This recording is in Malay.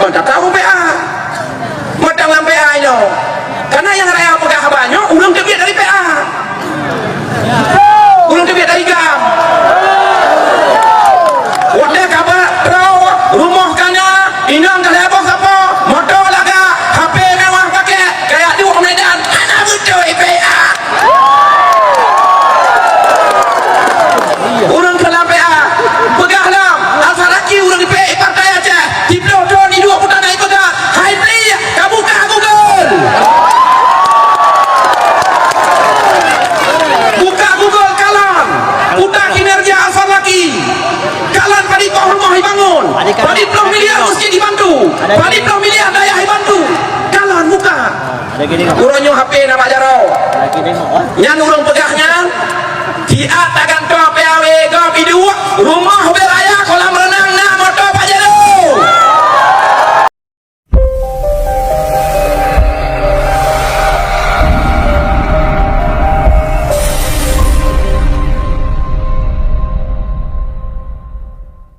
kon tak tahu PA matang lam PA itu karena yang raya pegah banyak ulang debiat dari PA ulang debiat dari GAM wadah kabar rumah kana inang kalebok apa motor laga HP mewah pakai kayak di Wong Medan anak betul PA orang kelam PA pegahlah Al-Faraki orang di PA partai aja di Blodon di 2 putaran naik pegah hai beli buka Google buka Google kalan buka kinerja Al-Faraki kalan padi kau rumah dibangun padi pelong miliar masjid dibantu padi pelong miliar daya dibantu kalan buka urangnya HP nama jaro nyan urang pegahnya di atakan to PAW gam idua rumah